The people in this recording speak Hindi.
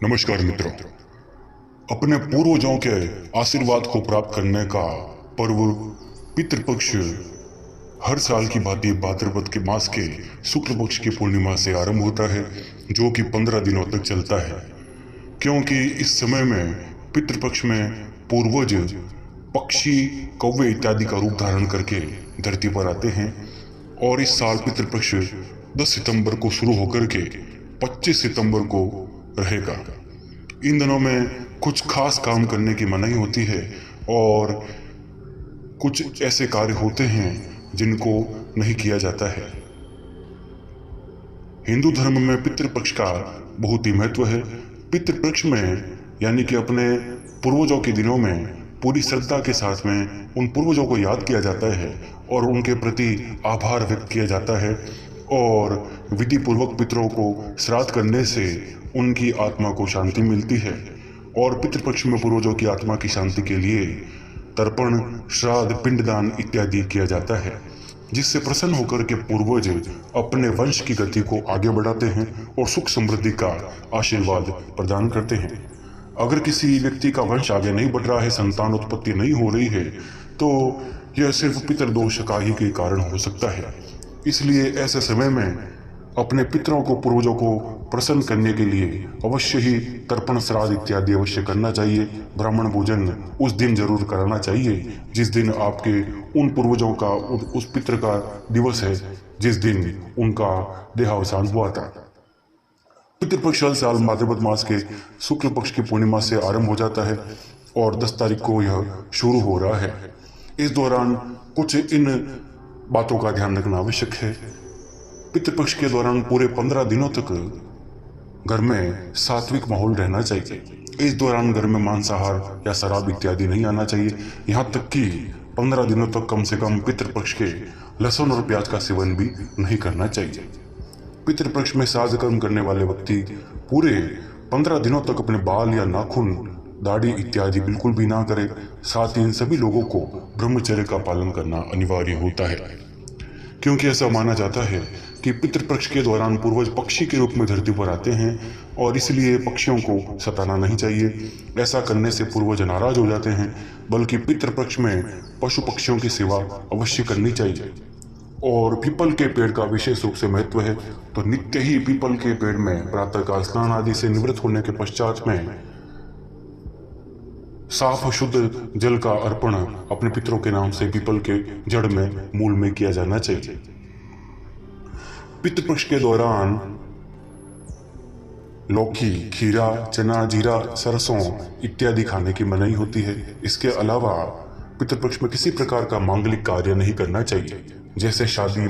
नमस्कार मित्रों। अपने पूर्वजों के आशीर्वाद को प्राप्त करने का पर्व पितृपक्ष हर साल की भांति भाद्रपद के मास के शुक्ल पक्ष की पूर्णिमा से आरंभ होता है, जो कि 15 दिनों तक चलता है। क्योंकि इस समय में पितृपक्ष में पूर्वज पक्षी, कौवे इत्यादि का रूप धारण करके धरती पर आते हैं और इस साल पितृपक्ष 10 सितंबर को शुरू होकर के 25 सितंबर को रहेगा। इन दिनों में कुछ खास काम करने की मनाही होती है और कुछ ऐसे कार्य होते हैं जिनको नहीं किया जाता है। हिंदू धर्म में पितृपक्ष का बहुत ही महत्व है। पितृपक्ष में यानी कि अपने पूर्वजों के दिनों में पूरी श्रद्धा के साथ में उन पूर्वजों को याद किया जाता है और उनके प्रति आभार व्यक्त किया जाता है और विधि पूर्वक पितरों को श्राद्ध करने से उनकी आत्मा को शांति मिलती है। और पितृपक्ष में पूर्वजों की आत्मा की शांति के लिए तर्पण, श्राद्ध, पिंडदान इत्यादि किया जाता है, जिससे प्रसन्न होकर के पूर्वज अपने वंश की गति को आगे बढ़ाते हैं और सुख समृद्धि का आशीर्वाद प्रदान करते हैं। अगर किसी व्यक्ति का वंश आगे नहीं बढ़ रहा है, संतान उत्पत्ति नहीं हो रही है, तो यह सिर्फ पितृदोष का ही के कारण हो सकता है। इसलिए ऐसे समय में अपने पितरों को, पूर्वजों को प्रसन्न करने के लिए अवश्य ही तर्पण, श्राद्ध इत्यादि अवश्य करना चाहिए। ब्राह्मण भोजन उस दिन जरूर कराना चाहिए जिस दिन आपके उन पूर्वजों का, उस पितृ का दिवस है जिस दिन उनका देहावसान हुआ था। पितृपक्ष हर साल भाद्रपद मास के शुक्ल पक्ष की पूर्णिमा से आरंभ हो जाता है और 10 तारीख को यह शुरू हो रहा है। इस दौरान कुछ इन बातों का ध्यान रखना आवश्यक है। पितृपक्ष के दौरान पूरे 15 दिनों तक घर में सात्विक माहौल रहना चाहिए। इस दौरान घर में मांसाहार या शराब इत्यादि नहीं आना चाहिए। यहाँ तक कि 15 दिनों तक कम से कम पितृपक्ष के लहसुन और प्याज का सेवन भी नहीं करना चाहिए। पितृपक्ष में श्राद्ध कर्म करने वाले व्यक्ति पूरे 15 दिनों तक अपने बाल या नाखून, दाढ़ी इत्यादि बिल्कुल भी ना करें। साथ ही इन सभी लोगों को ब्रह्मचर्य का पालन करना अनिवार्य होता है, क्योंकि ऐसा माना जाता है कि पितृपक्ष के दौरान पूर्वज पक्षी के रूप में धरती पर आते हैं और इसलिए पक्षियों को सताना नहीं चाहिए। ऐसा करने से पूर्वज नाराज हो जाते हैं, बल्कि पितृपक्ष में पशु पक्षियों की सेवा अवश्य करनी चाहिए। और पीपल के पेड़ का विशेष रूप से महत्व है, तो नित्य ही पीपल के पेड़ में प्रातःकाल स्नान आदि से निवृत्त होने के पश्चात में साफ शुद्ध जल का अर्पण अपने पितरों के नाम से पीपल के जड़ में, मूल में किया जाना चाहिए। पितृपक्ष के दौरान लौकी, खीरा, चना, जीरा, सरसों इत्यादि खाने की मनाही होती है। इसके अलावा पितृपक्ष में किसी प्रकार का मांगलिक कार्य नहीं करना चाहिए, जैसे शादी,